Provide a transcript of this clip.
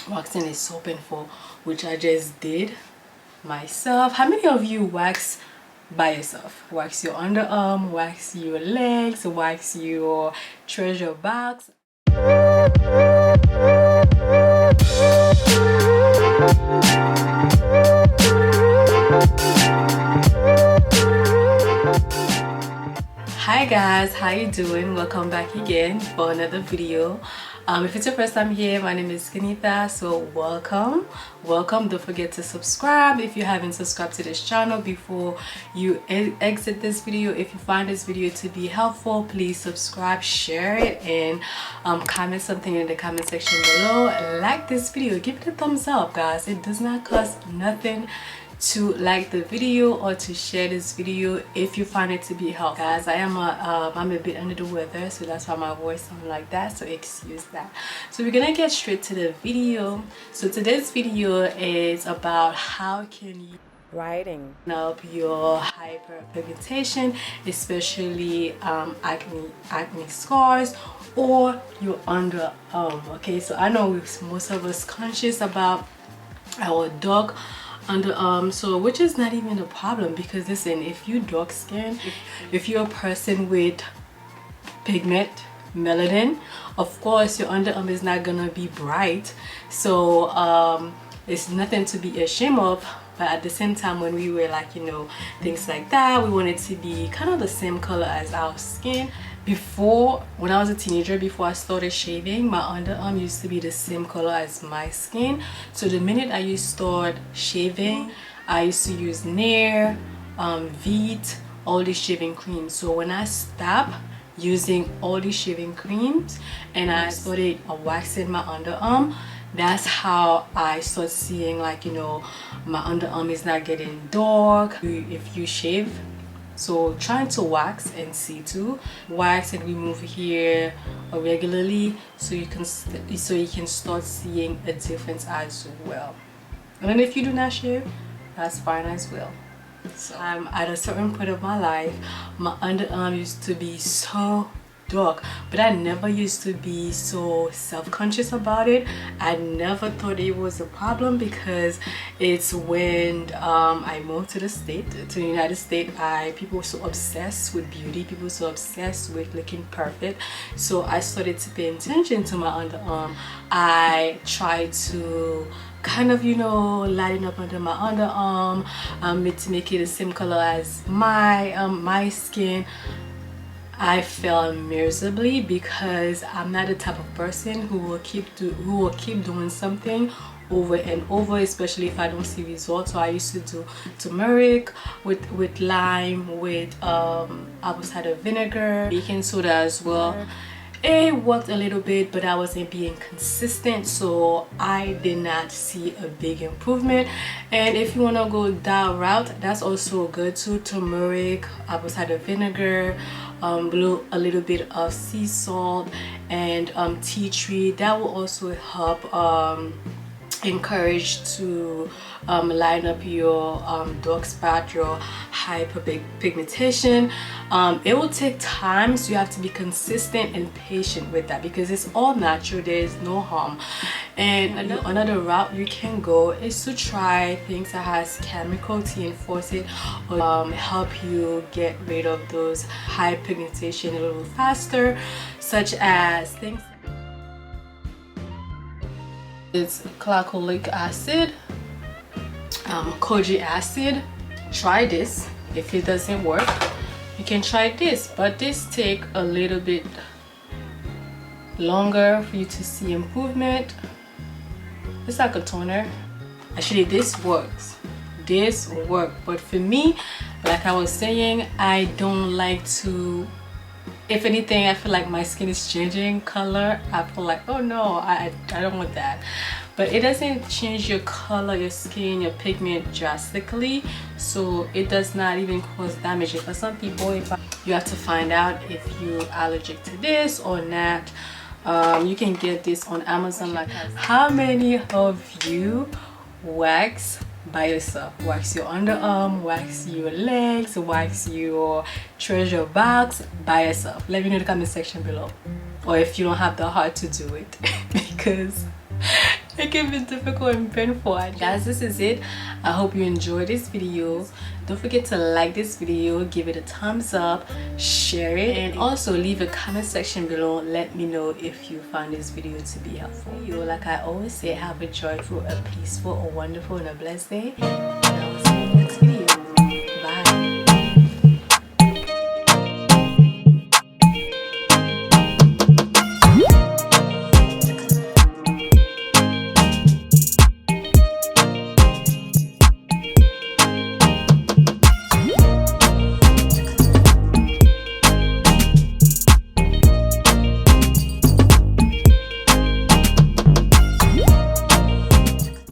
waxing is so painful, which I just did myself. How many of you wax by yourself? Wax your underarm, wax your legs, wax your treasure box. Hi guys, how you doing? Welcome back again for another video. If it's your first time here, my name is Kenitha, so welcome. Don't forget to subscribe if you haven't subscribed to this channel before you exit this video. If you find this video to be helpful, please subscribe, share it, and comment something in the comment section below. Like this video, give it a thumbs up guys. It does not cost nothing to like the video or to share this video if you find it to be helpful. Guys, I'm a bit under the weather, so that's why my voice sounds like that, so excuse that. So we're gonna get straight to the video. So today's video is about how can you brighten up your hyperpigmentation, especially acne scars or your underarm. Okay, so I know most of us conscious about our dark underarm, so which is not even a problem, because listen, if you dark skin, if you're a person with pigment, melanin, of course your underarm is not gonna be bright, so it's nothing to be ashamed of. But at the same time, when we wear, like, you know, things like that, we want it to be kind of the same color as our skin. Before, when I was a teenager, before I started shaving, my underarm used to be the same color as my skin. So the minute I used to start shaving, I used to use Nair, Veet, all these shaving creams. So when I stopped using all these shaving creams and I started waxing my underarm, that's how I start seeing, like, you know, my underarm is not getting dark if you shave. So trying to wax and see too, wax and remove here regularly, so you can start seeing a difference as well. And then if you do not shave, that's fine as well. So at a certain point of my life, my underarm used to be so dark, but I never used to be so self-conscious about it. I never thought it was a problem, because it's when I moved to the United States, people were so obsessed with beauty, people were so obsessed with looking perfect, so I started to pay attention to my underarm. I tried to kind of, you know, lighten up under my underarm, to make it the same color as my skin. I failed miserably, because I'm not the type of person who will keep doing something over and over, especially if I don't see results. So I used to do turmeric with lime, with apple cider vinegar, baking soda as well. It worked a little bit, but I wasn't being consistent, so I did not see a big improvement. And if you want to go that route, that's also good too. Turmeric, apple cider vinegar, a little bit of sea salt, and tea tree. That will also help encourage to line up your dark spot, your hyperpigmentation. It will take time, so you have to be consistent and patient with that, because it's all natural. There is no harm. And another route you can go is to try things that has chemical to enforce it, or help you get rid of those high pigmentation a little faster, such as things. It's glycolic acid, Kojic acid. Try this. If it doesn't work, you can try this, but this take a little bit longer for you to see improvement. It's like a toner. Actually, this works. But for me, like I was saying, I don't like to, if anything, I feel like my skin is changing color. I feel like, oh no, I don't want that. But it doesn't change your color, your skin, your pigment drastically, so it does not even cause damage. For some people, you have to find out if you're allergic to this or not. You can get this on Amazon. Like, how many of you wax by yourself? Wax your underarm, wax your legs, wax your treasure box by yourself? Let me know in the comment section below. Or if you don't have the heart to do it, because it can be difficult and painful. Guys, this is it. I hope you enjoyed this video. Don't forget to like this video, give it a thumbs up, share it, and also leave a comment section below. Let me know if you found this video to be helpful. Like I always say, have a joyful, a peaceful, a wonderful, and a blessed day.